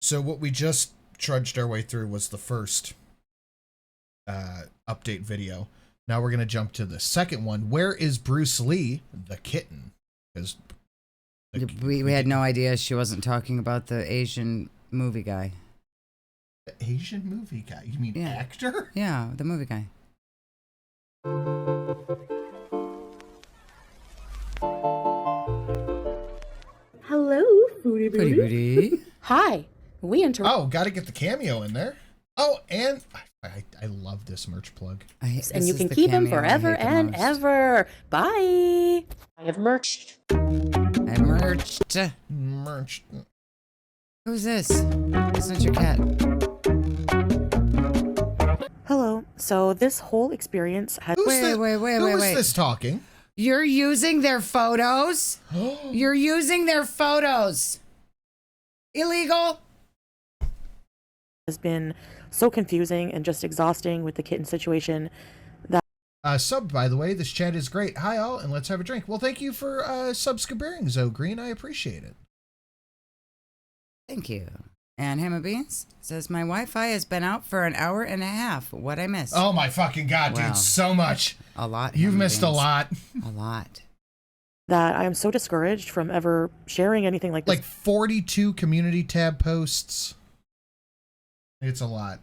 So what we just trudged our way through was the first update video. Now we're going to jump to the second one. Where is Bruce Lee, the kitten? Because we had no idea she wasn't talking about the Asian movie guy. The Asian movie guy? You mean actor? Yeah, the movie guy. Hello, Foodie Booty. Booty. Hi. We interrupt. Oh, got to get the cameo in there. Oh, and I love this merch plug. And you can keep him forever and ever. Bye. I have merched. I merched. Merch. Who's this? It's not your cat. Hello. So this whole experience has. Wait. Who is this talking? You're using their photos? You're using their photos. Illegal. Has been so confusing and just exhausting with the kitten situation that Sub, by the way, this chat is great. Hi all, and let's have a drink. Well, thank you for subscribing, Zoe Green. I appreciate it. Thank you. And JaMBeans says, my Wi-Fi has been out for an hour and a half. What I missed? Oh my fucking god, Wow. dude, so much. A lot. You've missed a lot. A lot. I am so discouraged from ever sharing anything like this. Like 42 community tab posts. It's a lot.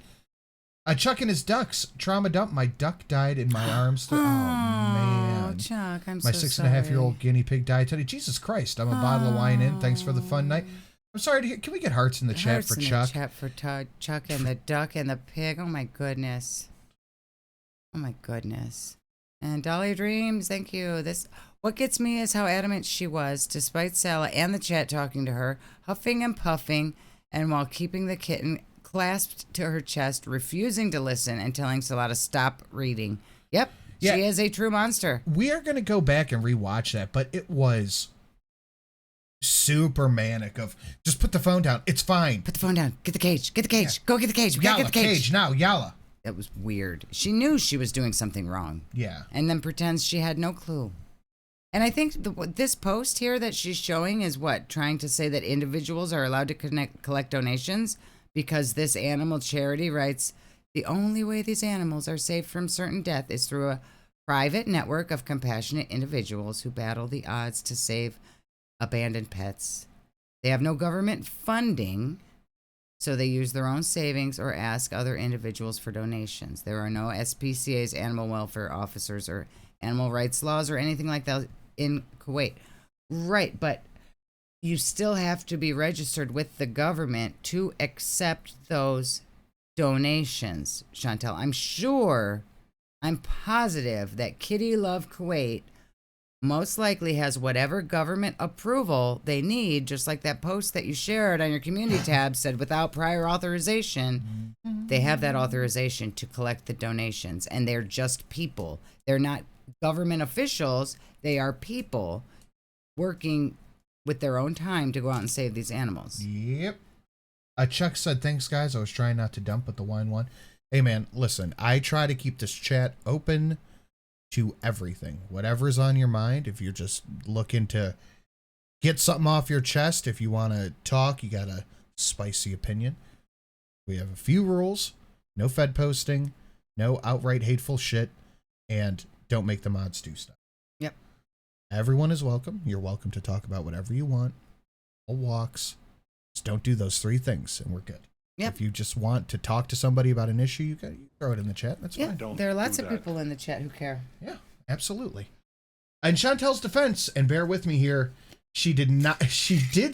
Chuck and his ducks. Trauma dump. My duck died in my arms. Oh, man. Chuck, I'm My so 6.5-year-old guinea pig died today. Jesus Christ. I'm a bottle of wine in. Thanks for the fun night. I'm sorry to hear. Can we get hearts in the chat for Chuck? Chat for Chuck and the duck and the pig. Oh my goodness. Oh my goodness. And Dolly Dreams, thank you. What gets me is how adamant she was, despite Sala and the chat talking to her, huffing and puffing, and while keeping the kitten clasped to her chest, refusing to listen and telling Sala to stop reading. Yep, Yeah. she is a true monster. We are going to go back and rewatch that, but it was super manic of just put the phone down. It's fine. Put the phone down. Get the cage. Get the cage. Yeah. Go get the cage. We gotta Yalla, get the cage. now, Yalla. It was weird. She knew she was doing something wrong. Yeah. And then pretends she had no clue. And I think this post here that she's showing is what? Trying to say that individuals are allowed to collect donations because this animal charity writes, the only way these animals are saved from certain death is through a private network of compassionate individuals who battle the odds to save abandoned pets. They have no government funding, so they use their own savings or ask other individuals for donations. There are no SPCA's animal welfare officers or animal rights laws or anything like that in Kuwait. Right, but you still have to be registered with the government to accept those donations, Chantel. I'm positive that Kitty Love Kuwait most likely has whatever government approval they need, just like that post that you shared on your community tab said without prior authorization. They have that authorization to collect the donations, and they're just people. They're not government officials. They are people working with their own time to go out and save these animals. Yep. Chuck said, thanks, guys. I was trying not to dump, but the wine won. Hey, man, listen, I try to keep this chat open to everything. Whatever's on your mind, if you're just looking to get something off your chest, if you want to talk, you got a spicy opinion. We have a few rules. No Fed posting, no outright hateful shit, and don't make the mods do stuff. Yep. Everyone is welcome. You're welcome to talk about whatever you want. All walks. Just don't do those three things, and we're good. Yep. If you just want to talk to somebody about an issue, you throw it in the chat. That's fine. There are lots of people in the chat who care. Yeah, absolutely. In Chantel's defense, and bear with me here, she did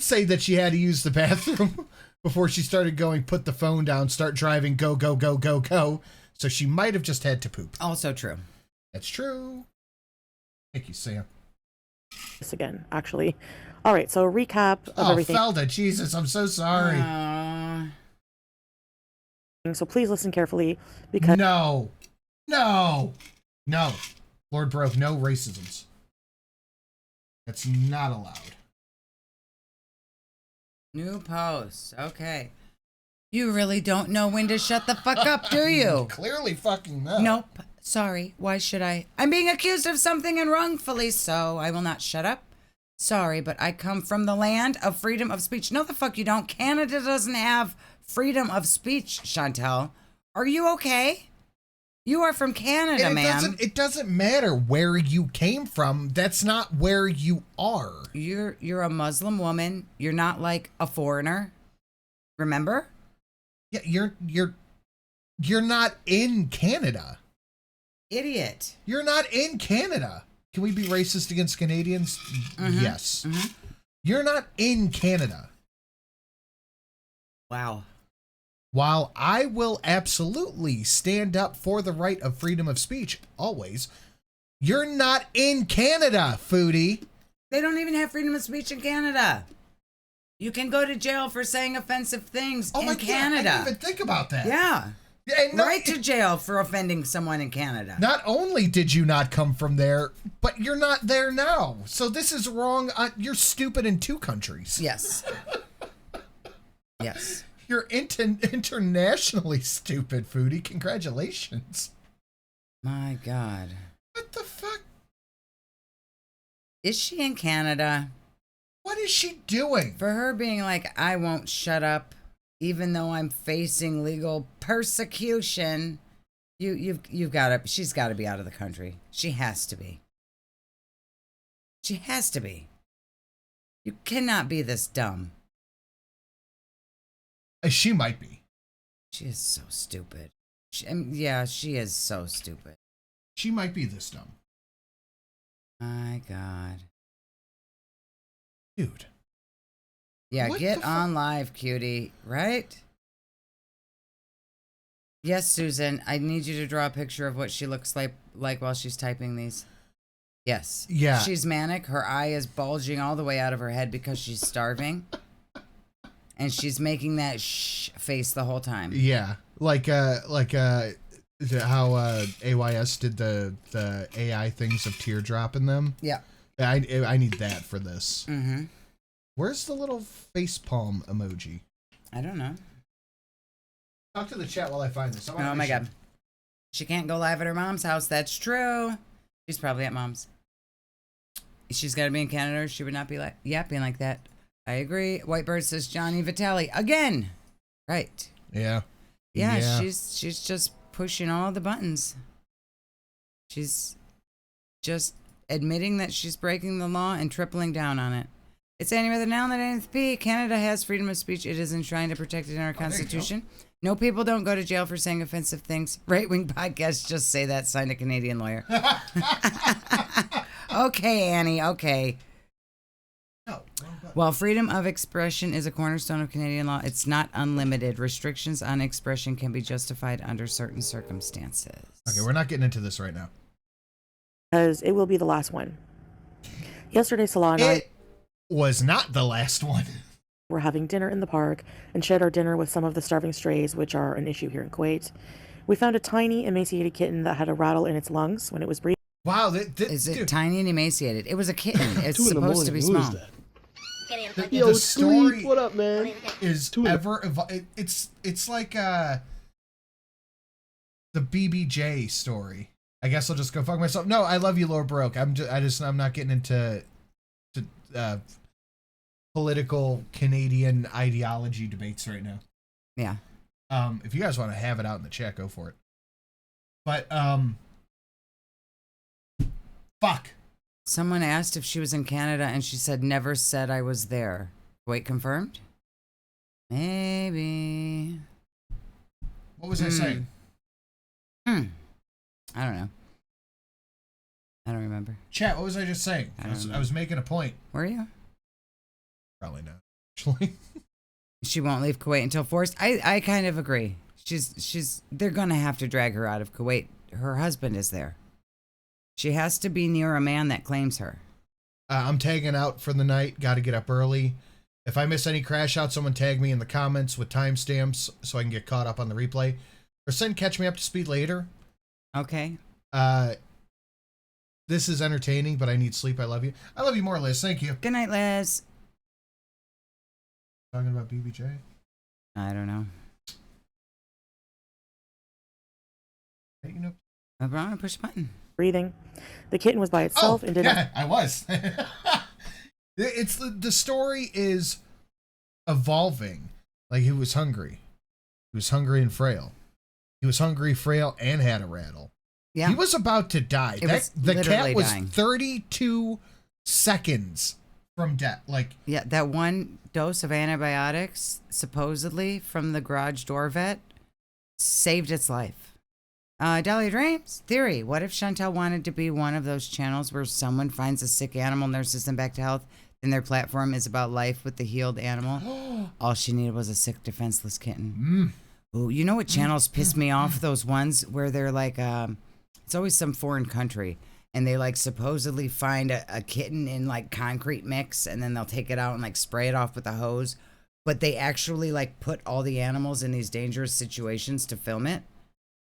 say that she had to use the bathroom before she started going, put the phone down, start driving, go, go, go, go, go. So she might have just had to poop. Also true. That's true. Thank you, Sam. this again, actually. All right, so a recap of everything. Oh, Felda, Jesus, I'm so sorry. So please listen carefully because No. Lord Broke, no racisms. That's not allowed. New posts. Okay. You really don't know when to shut the fuck up, do you? Clearly fucking no. Nope. Sorry. Why should I? I'm being accused of something and wrongfully so. I will not shut up. Sorry, but I come from the land of freedom of speech. No, the fuck you don't. Canada doesn't have freedom of speech, Chantel. Are you okay? You are from Canada, ma'am. It doesn't matter where you came from. That's not where you are. You're a Muslim woman. You're not like a foreigner. Remember? Yeah, you're not in Canada. Idiot. You're not in Canada. Can we be racist against Canadians? Mm-hmm. Yes. Mm-hmm. You're not in Canada. Wow. While I will absolutely stand up for the right of freedom of speech, always, you're not in Canada, Foodie. They don't even have freedom of speech in Canada. You can go to jail for saying offensive things in Canada. God, I didn't even think about that. Yeah. No, right to jail for offending someone in Canada. Not only did you not come from there, but you're not there now. So this is wrong. You're stupid in two countries. Yes. Yes. You're internationally stupid, Foodie. Congratulations. My God. What the fuck? Is she in Canada? What is she doing? For her being like, I won't shut up, even though I'm facing legal persecution. You've got to. She's got to be out of the country. She has to be. She has to be. You cannot be this dumb. She might be. She is so stupid. Yeah, she is so stupid. She might be this dumb. My God. Dude. Yeah, what get on live, cutie, right? Yes, Susan, I need you to draw a picture of what she looks like while she's typing these. Yes. Yeah. She's manic. Her eye is bulging all the way out of her head because she's starving. And she's making that shh face the whole time. Yeah. Like how AYS did the AI things of teardrop in them. Yeah. I need that for this. Mm-hmm. Where's the little facepalm emoji? I don't know. Talk to the chat while I find this. Oh my God. She can't go live at her mom's house. That's true. She's probably at mom's. She's got to be in Canada or she would not be yapping like that. I agree. Whitebird says Johnny Vitale again. Right. Yeah. Yeah. She's just pushing all the buttons. She's just admitting that she's breaking the law and tripling down on it. It's any other now than NFP. Canada has freedom of speech. It is enshrined and protected in our Constitution. No, people don't go to jail for saying offensive things. Right-wing podcasts just say that, signed a Canadian lawyer. Okay, Annie, okay. No. While freedom of expression is a cornerstone of Canadian law, it's not unlimited. Restrictions on expression can be justified under certain circumstances. Okay, we're not getting into this right now. Because it will be the last one. Yesterday, Salah and I was not the last one. We're having dinner in the park and shared our dinner with some of the starving strays, which are an issue here in Kuwait. We found a tiny, emaciated kitten that had a rattle in its lungs when it was breathing. Wow, is it tiny and emaciated? It was a kitten. It's supposed to be small. Yo, the story what up, man? Is it's like the BBJ story. I guess I'll just go fuck myself. No, I love you, Lord Baroque. I'm not getting into political Canadian ideology debates right now. Yeah. If you guys want to have it out in the chat, go for it. But fuck. Someone asked if she was in Canada and she said never said I was there. Wait, confirmed? Maybe. What was I saying? I don't know. I don't remember. Chat, what was I just saying? I was making a point. Were you? Probably not. Actually. She won't leave Kuwait until forced. I kind of agree. They're gonna have to drag her out of Kuwait. Her husband is there. She has to be near a man that claims her. I'm tagging out for the night. Got to get up early. If I miss any crash out, someone tag me in the comments with timestamps so I can get caught up on the replay. Or send catch me up to speed later. Okay. This is entertaining, but I need sleep. I love you. I love you more, Liz. Thank you. Good night, Liz. Talking about BBJ? I don't know. Hey, you know. I'm gonna push a button. Breathing. The kitten was by itself and did not. I was. It's the story is evolving. Like, he was hungry. He was hungry and frail. He was hungry, frail, and had a rattle. Yeah. He was about to die. The cat was dying. 32 seconds from death. Like, yeah, that one dose of antibiotics, supposedly from the garage door vet, saved its life. Dolly Dreams theory: what if Chantel wanted to be one of those channels where someone finds a sick animal, nurses them back to health, then their platform is about life with the healed animal? All she needed was a sick, defenseless kitten. Ooh, you know what channels piss me off? Those ones where they're like, it's always some foreign country, and they like supposedly find a kitten in like concrete mix, and then they'll take it out and like spray it off with a hose, but they actually like put all the animals in these dangerous situations to film it.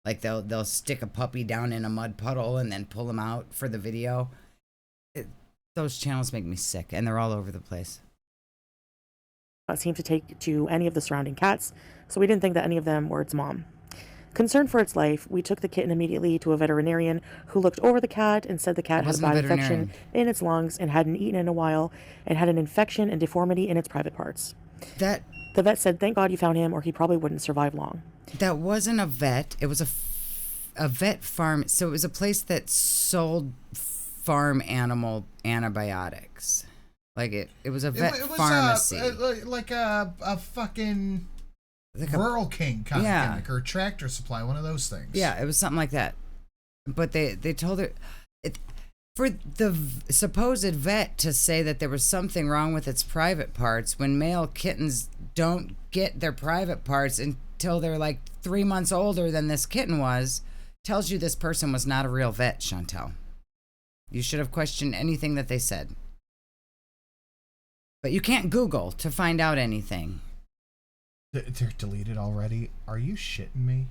Like they'll stick a puppy down in a mud puddle and then pull them out for the video. Those channels make me sick, and they're all over the place. Seemed to take to any of the surrounding cats, so we didn't think that any of them were its mom. Concerned for its life, we took the kitten immediately to a veterinarian who looked over the cat and said the cat had a bad infection in its lungs and hadn't eaten in a while and had an infection and deformity in its private parts. The vet said, "Thank God you found him, or he probably wouldn't survive long." That wasn't a vet. It was a vet farm. So it was a place that sold farm animal antibiotics. Like it was a vet pharmacy. Like a fucking like Rural King kind of gimmick, or Tractor Supply, one of those things. Yeah, it was something like that. But they told her, for the supposed vet to say that there was something wrong with its private parts when male kittens don't get their private parts until they're like 3 months older than this kitten was, tells you this person was not a real vet, Chantel. You should have questioned anything that they said. But you can't Google to find out anything. They're deleted already? Are you shitting me?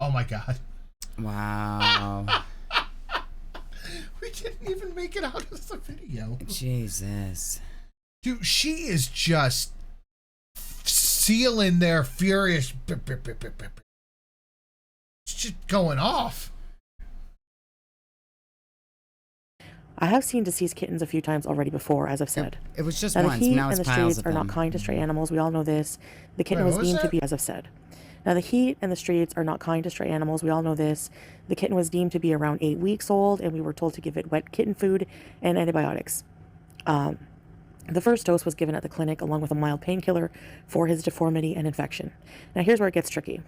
Oh my God. Wow. We didn't even make it out of the video. Jesus. Dude, she is just sealing their furious. It's just going off. I have seen deceased kittens a few times already before, as I've said. It was just now, once. The heat now it's and the piles streets of are them. not kind to stray animals. We all know this. The kitten was deemed to be, as I've said. Now, the heat and the streets are not kind to stray animals. We all know this. The kitten was deemed to be around 8 weeks old, and we were told to give it wet kitten food and antibiotics. The first dose was given at the clinic along with a mild painkiller for his deformity and infection. Now, here's where it gets tricky.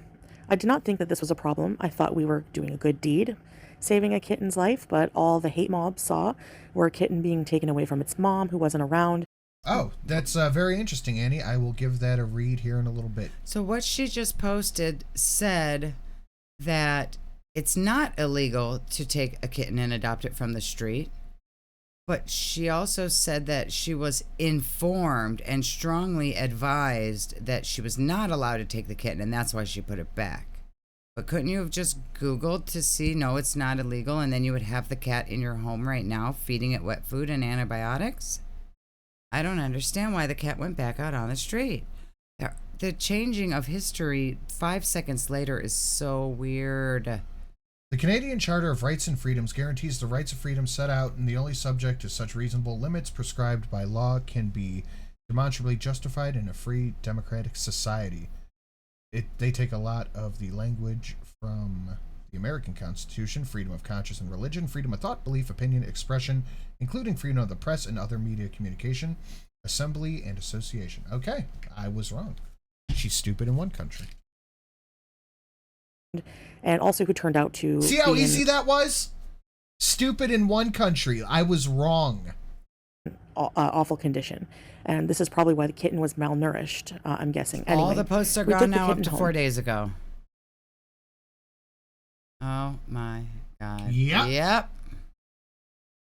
I did not think that this was a problem. I thought we were doing a good deed, saving a kitten's life, but all the hate mobs saw were a kitten being taken away from its mom, who wasn't around. Oh, that's very interesting, Annie. I will give that a read here in a little bit. So what she just posted said that it's not illegal to take a kitten and adopt it from the street, but she also said that she was informed and strongly advised that she was not allowed to take the kitten, and that's why she put it back. But couldn't you have just Googled to see, no, it's not illegal, and then you would have the cat in your home right now feeding it wet food and antibiotics? I don't understand why the cat went back out on the street. The changing of history 5 seconds later is so weird. The Canadian Charter of Rights and Freedoms guarantees the rights of freedom set out, and the only subject to such reasonable limits prescribed by law can be demonstrably justified in a free democratic society. They take a lot of the language from the American Constitution: freedom of conscience and religion, freedom of thought, belief, opinion, expression, including freedom of the press and other media communication, assembly, and association. Okay, I was wrong. She's stupid in one country. And also who turned out to... See how easy that was? Stupid in one country. I was wrong. Awful condition. And this is probably why the kitten was malnourished, I'm guessing. Anyway, all the posts are gone now up to 4 days ago. Oh my God. Yep.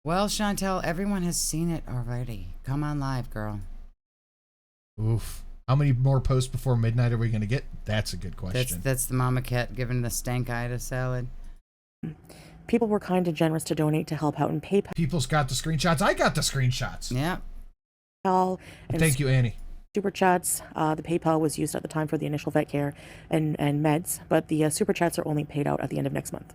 Well, Chantel, everyone has seen it already. Come on live, girl. Oof. How many more posts before midnight are we going to get? That's a good question. That's the mama cat giving the stank eye to salad. People were kind and generous to donate to help out in PayPal. People's got the screenshots. I got the screenshots. Yeah. Thank you, Annie. Super chats. The PayPal was used at the time for the initial vet care and meds, but the super chats are only paid out at the end of next month.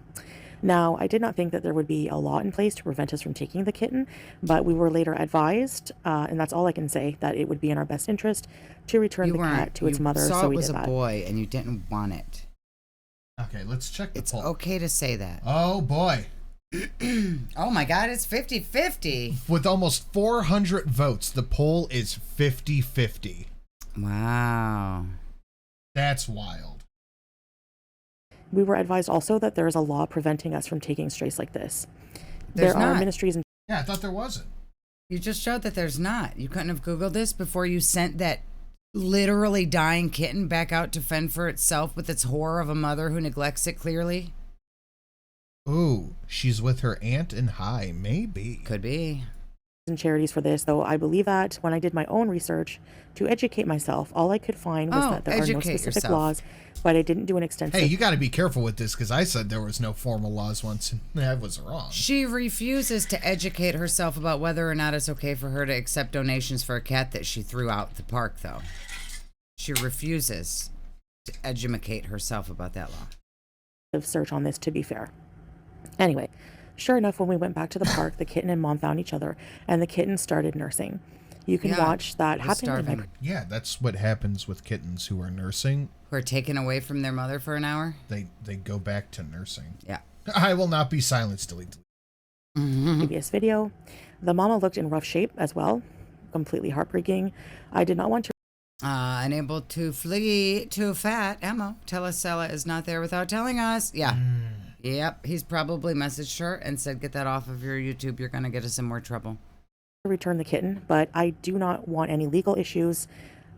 Now, I did not think that there would be a law in place to prevent us from taking the kitten, but we were later advised, and that's all I can say, that it would be in our best interest to return the cat to its mother. You saw so it we was did a that. boy, and you didn't want it. Okay, let's check the It's poll. okay to say that. Oh, boy. Oh, my God, it's 50-50. With almost 400 votes, the poll is 50-50. Wow. That's wild. We were advised also that there is a law preventing us from taking strays like this. There's there are not. ministries and Yeah, I thought there wasn't. You just showed that there's not. You couldn't have Googled this before you sent that literally dying kitten back out to fend for itself with its horror of a mother who neglects it clearly? Ooh, she's with her aunt in high. Maybe. Could be. and charities for this, though I believe that when I did my own research to educate myself, all I could find was that there are no specific laws, but I didn't do an extensive... Hey, you got to be careful with this, because I said there was no formal laws once, and I was wrong. She refuses to educate herself about whether or not it's okay for her to accept donations for a cat that she threw out the park, though. She refuses to educate herself about that law. Search on this, to be fair. Anyway, sure enough, when we went back to the park, the kitten and mom found each other, and the kitten started nursing. You can watch that happen. Yeah, that's what happens with kittens who are nursing. Who are taken away from their mother for an hour? They go back to nursing. Yeah. I will not be silenced. Delete. Previous video. The mama looked in rough shape as well. Completely heartbreaking. I did not want to... Unable to flee too fat. Ammo. Telesella is not there without telling us. Yeah. Yep. He's probably messaged her and said, get that off of your YouTube. You're going to get us in more trouble. Return the kitten, but I do not want any legal issues,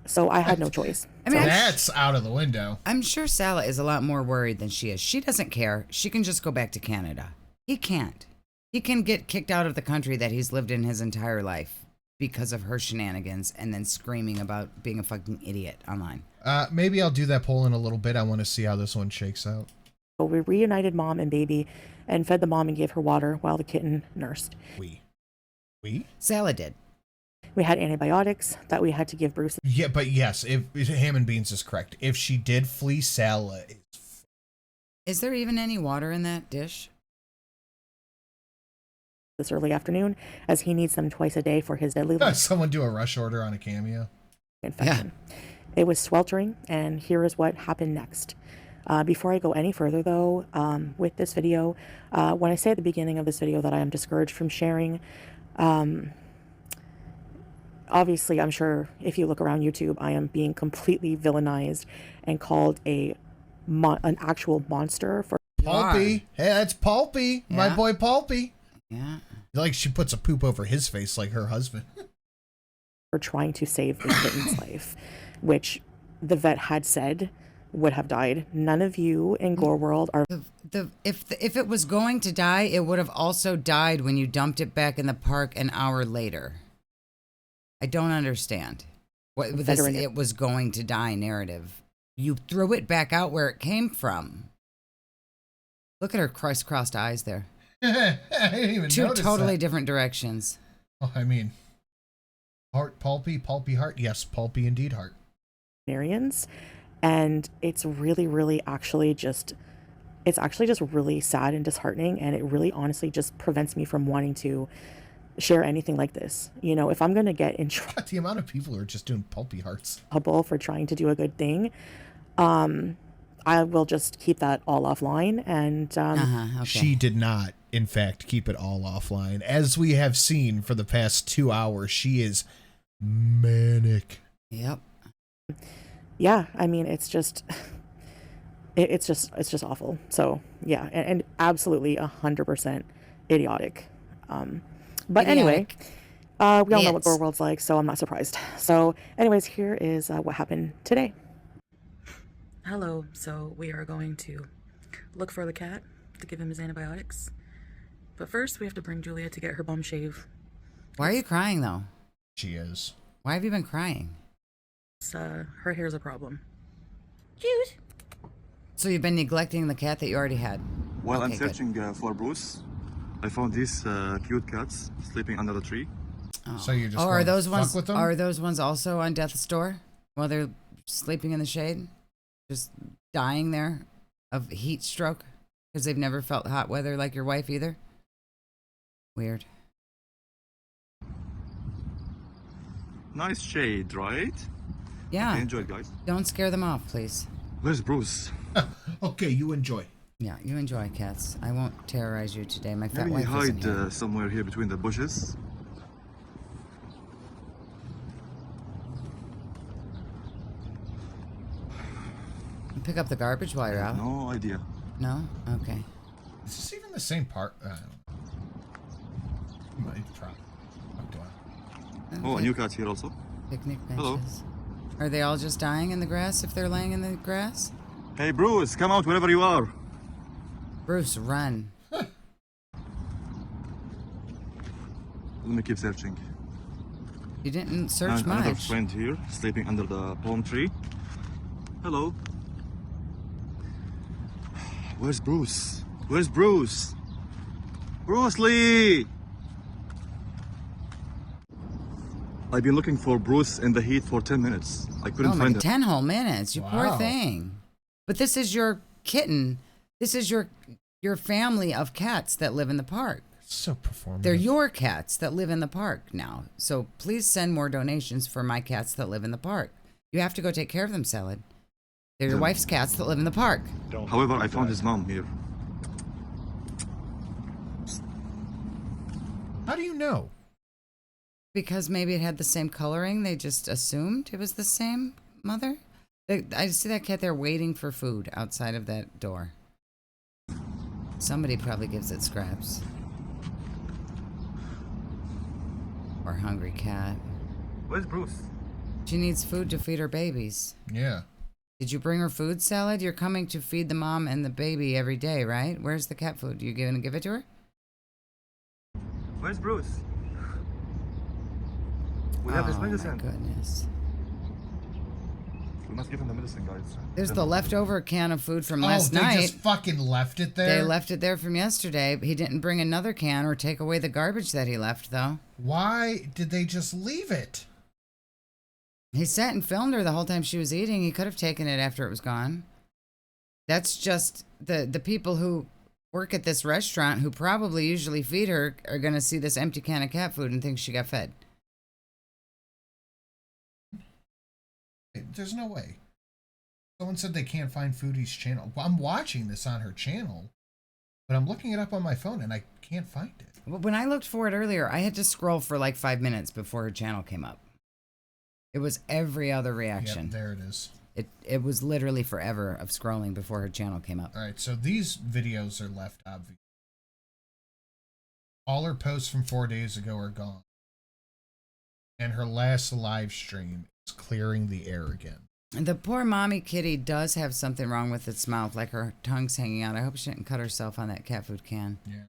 so I had no choice. I mean, that's out of the window. I'm sure Sala is a lot more worried than she is. She doesn't care. She can just go back to Canada. He can't. He can get kicked out of the country that he's lived in his entire life because of her shenanigans and then screaming about being a fucking idiot online. Maybe I'll do that poll in a little bit. I want to see how this one shakes out. So we reunited mom and baby and fed the mom and gave her water while the kitten nursed. We? Sala did. We had antibiotics that we had to give Bruce. Yeah, but yes, if Ham and Beans is correct. If she did flee, Sala is there even any water in that dish? This early afternoon, as he needs them twice a day for his deadly someone do a rush order on a Cameo infection. Yeah. It was sweltering, and here is what happened next. Before I go any further, though, with this video, when I say at the beginning of this video that I am discouraged from sharing, obviously, I'm sure if you look around YouTube, I am being completely villainized and called an actual monster for Pulpy. Hey, that's Pulpy, my boy Pulpy. Yeah, like she puts a poop over his face like her husband. For trying to save the kitten's life, which the vet had said would have died. None of you in Gore World are... If it was going to die, it would have also died when you dumped it back in the park an hour later. I don't understand. What with this it was going to die narrative. You threw it back out where it came from. Look at her crisscrossed eyes there. I didn't even Two notice totally that. different directions. Oh, I mean, heart, Pulpy, Pulpy, heart. Yes, Pulpy indeed, heart. And it's really, really actually just... It's actually just really sad and disheartening, and it really honestly just prevents me from wanting to share anything like this. You know, if I'm going to get in trouble... The amount of people who are just doing Pulpy hearts. For trying to do a good thing, I will just keep that all offline. And okay. She did not, in fact, keep it all offline. As we have seen for the past 2 hours, she is manic. Yep. Yeah, I mean, it's just... It's just awful. So yeah, and absolutely 100% idiotic. But anyway, we all know what Gore World's like, so I'm not surprised. So anyways, here is what happened today. Hello. So we are going to look for the cat to give him his antibiotics. But first, we have to bring Julia to get her bum shave. Why are you crying though? She is. Why have you been crying? Her hair's a problem. Cute. So you've been neglecting the cat that you already had? While I'm searching for Bruce, I found these cute cats sleeping under the tree. Oh. So you're just are those ones? with them? Are those ones also on death's door while they're sleeping in the shade, just dying there of heat stroke? Because they've never felt hot weather like your wife either? Weird. Nice shade, right? Yeah. Okay, enjoy it, guys. Don't scare them off, please. Where's Bruce? Okay, you enjoy. Yeah, you enjoy, cats. I won't terrorize you today. My fat Maybe wife isn't here. hide somewhere here between the bushes. Pick up the garbage while you're out. No idea. No? Okay. Is this even the same part? I don't know. You might try. Up to it. Oh, a new cat here also. Picnic benches. Hello. Are they all just dying in the grass if they're laying in the grass? Hey, Bruce, come out wherever you are. Bruce, run. Let me keep searching. You didn't search And another much. friend here, sleeping under the palm tree. Hello. Where's Bruce? Where's Bruce? Bruce Lee! I've been looking for Bruce in the heat for 10 minutes. I couldn't Oh my, find him. 10 whole minutes. You poor Wow. thing. But this is your kitten. This is your family of cats that live in the park. So performative. They're your cats that live in the park now. So please send more donations for my cats that live in the park. You have to go take care of them, Salad. They're your wife's cats that live in the park. However, I found his mom here. How do you know? Because maybe it had the same coloring. They just assumed it was the same mother. I see that cat there waiting for food outside of that door. Somebody probably gives it scraps. Or hungry cat. Where's Bruce? She needs food to feed her babies. Yeah. Did you bring her food, Salad? You're coming to feed the mom and the baby every day, right? Where's the cat food? You gonna give it to her? Where's Bruce? We Oh have his my medicine. goodness. We must give him the medicine, guys. There's the leftover can of food from Oh, last they night. just fucking left it there? They left it there from yesterday. He didn't bring another can or take away the garbage that he left, though. Why did they just leave it? He sat and filmed her the whole time she was eating. He could have taken it after it was gone. That's just the people who work at this restaurant who probably usually feed her are going to see this empty can of cat food and think she got fed. There's no way. Someone said they can't find Foodie's channel. Well, I'm watching this on her channel, but I'm looking it up on my phone and I can't find it. When I looked for it earlier, I had to scroll for like 5 minutes before her channel came up. It was every other reaction. Yep, there it is. It was literally forever of scrolling before her channel came up. All right, so these videos are left obvious. All her posts from 4 days ago are gone. And her last live stream is clearing the air again. The poor mommy kitty does have something wrong with its mouth, like her tongue's hanging out. I hope she didn't cut herself on that cat food can. Yeah.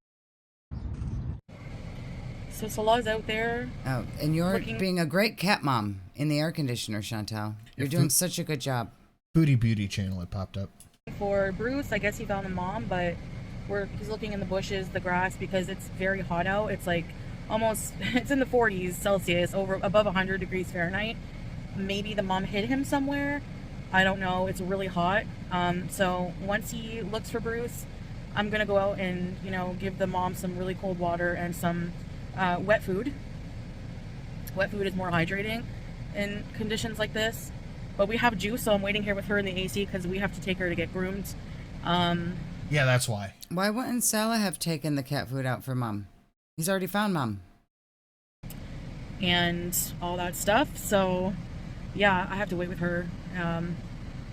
So Salah's out there. Oh, and you're being a great cat mom in the air conditioner, Chantal. You're doing such a good job. Foodie Beauty channel, it popped up. For Bruce, I guess he found a mom, but he's looking in the bushes, the grass, because it's very hot out. It's like almost, it's in the 40s Celsius, above 100 degrees Fahrenheit. Maybe the mom hid him somewhere. I don't know. It's really hot. So once he looks for Bruce, I'm going to go out and, give the mom some really cold water and some wet food. Wet food is more hydrating in conditions like this. But we have Juice, so I'm waiting here with her in the AC because we have to take her to get groomed. Yeah, that's why. Why wouldn't Salah have taken the cat food out for Mom? He's already found Mom. And all that stuff. So, yeah, I have to wait with her.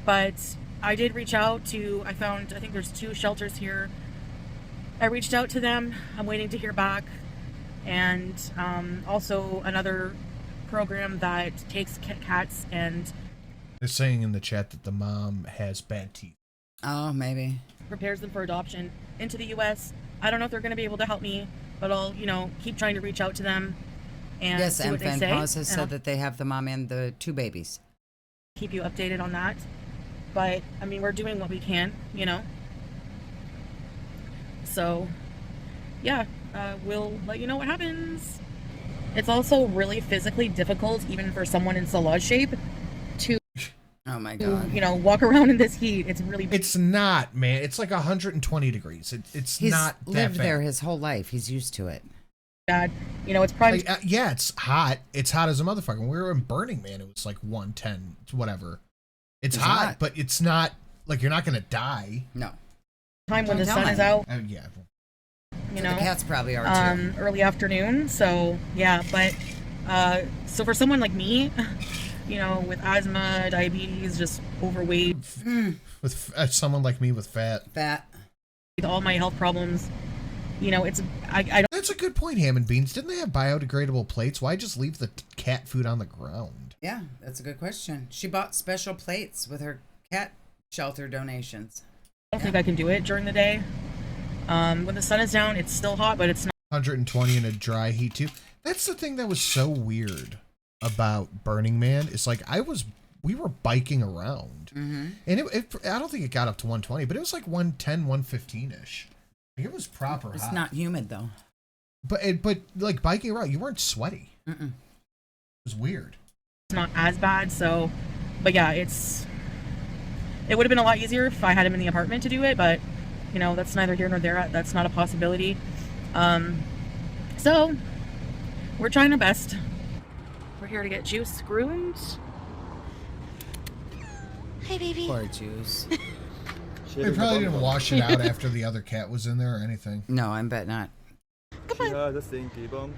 But I did reach out to, I think there's 2 shelters here. I reached out to them. I'm waiting to hear back. And also another program that takes cats and They're saying in the chat that the mom has bad teeth. Oh, maybe. prepares them for adoption into the U.S. I don't know if they're going to be able to help me, but I'll, keep trying to reach out to them and Yes, see what they Fan say. Paws has and I'll said that they have the mom and the 2 babies. keep you updated on that. But, I mean, we're doing what we can, So, yeah, we'll let you know what happens. It's also really physically difficult, even for someone in Salah's shape, to... Oh, Oh my to, God. you know, walk around in this heat. It's really It's not, man. It's like 120 degrees. It's He's not that lived bad. there his whole life. He's used to it. bad. You know, it's prime. Like, yeah, it's hot. It's hot as a motherfucker. When we were in Burning Man, it was like 110, whatever. It's hot, but it's not like you're not gonna die. No. Time when the Don't sun tell is me. out. Yeah. You So know, the cats probably are too. early afternoon. So yeah, but so for someone like me, you know, with asthma, diabetes, just overweight, With someone like me with fat. with all my health problems, you know, it's I don't. That's a good point, Ham and Beans. Didn't they have biodegradable plates? Why just leave the cat food on the ground? Yeah, that's a good question. She bought special plates with her cat shelter donations. I don't think I can do it during the day. When the sun is down, it's still hot, but it's not. 120 in a dry heat too. That's the thing that was so weird about Burning Man. It's like we were biking around, and I don't think it got up to 120, but it was like 110, 115 ish. Like, it was proper hot. It's not humid though. But like biking around, you weren't sweaty. It was weird. It's not as bad. So, but yeah, it would have been a lot easier if I had him in the apartment to do it, but you know, that's neither here nor there. That's not a possibility. So we're trying our best. We're here to get Juice groomed. Hi, baby. Poor Jews. They probably didn't wash it out after the other cat was in there or anything. No, I bet not. She has a stinky bum,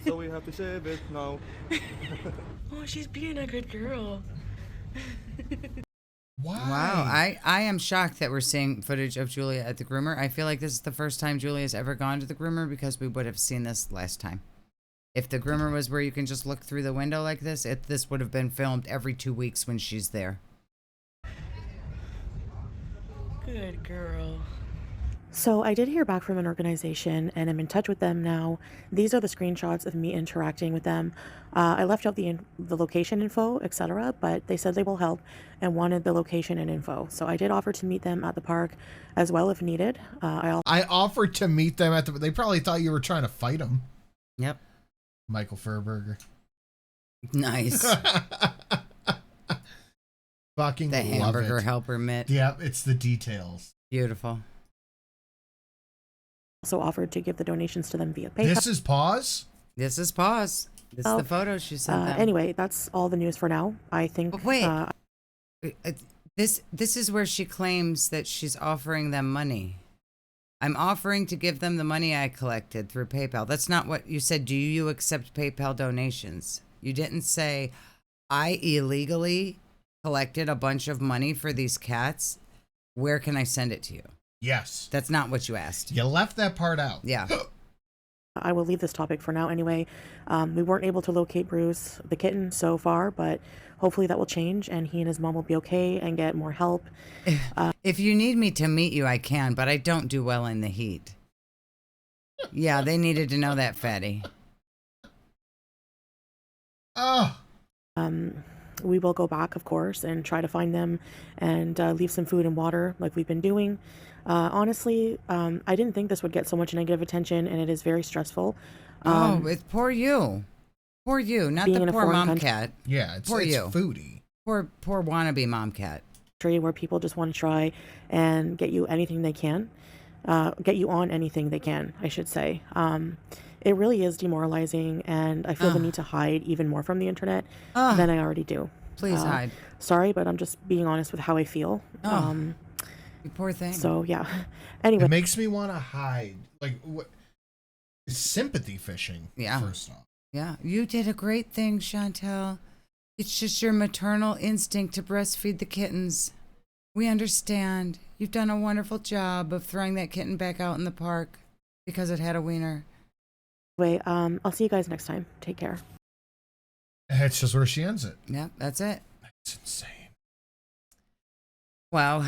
so we have to shave it now. Oh, she's being a good girl. Why? Wow, I am shocked that we're seeing footage of Julia at the groomer. I feel like this is the first time Julia's ever gone to the groomer because we would have seen this last time. If the groomer was where you can just look through the window like this, this would have been filmed every 2 weeks when she's there. Good girl. So I did hear back from an organization and I'm in touch with them now. These are the screenshots of me interacting with them. I left out the location info, etc., but they said they will help and wanted the location and info. So I did offer to meet them at the park as well if needed. I offered to meet them at they probably thought you were trying to fight them. Yep. Michael Furberger. Nice. Fucking The love hamburger it. helper mitt. Yeah, it's the details. Beautiful. also offered to give the donations to them via PayPal. This is pause. This is pause. This is the photo she sent them. Anyway, that's all the news for now. I think. But wait. This is where she claims that she's offering them money. I'm offering to give them the money I collected through PayPal. That's not what you said. Do you accept PayPal donations? You didn't say, I illegally collected a bunch of money for these cats. Where can I send it to you? Yes. That's not what you asked. You left that part out. Yeah. I will leave this topic for now anyway. We weren't able to locate Bruce, the kitten, so far, but hopefully that will change and he and his mom will be okay and get more help. If you need me to meet you, I can, but I don't do well in the heat. Yeah, they needed to know that, fatty. Oh. We will go back, of course, and try to find them and leave some food and water like we've been doing. Honestly, I didn't think this would get so much negative attention, and it is very stressful. It's poor you. Poor you, not being the in a poor foreign mom country- cat. Yeah, it's Poor you. Foodie. Poor wannabe mom cat. Where people just want to try and get you anything they can, get you on anything they can, I should say. It really is demoralizing, and I feel the need to hide even more from the internet than I already do. Please hide. Sorry, but I'm just being honest with how I feel. You poor thing. So, yeah. Anyway. It makes me want to hide. Like, what? Sympathy fishing, Yeah. first off. Yeah, you did a great thing, Chantel. It's just your maternal instinct to breastfeed the kittens. We understand. You've done a wonderful job of throwing that kitten back out in the park because it had a wiener. Anyway, I'll see you guys next time. Take care. That's just where she ends it. Yeah, that's it. It's insane. Wow.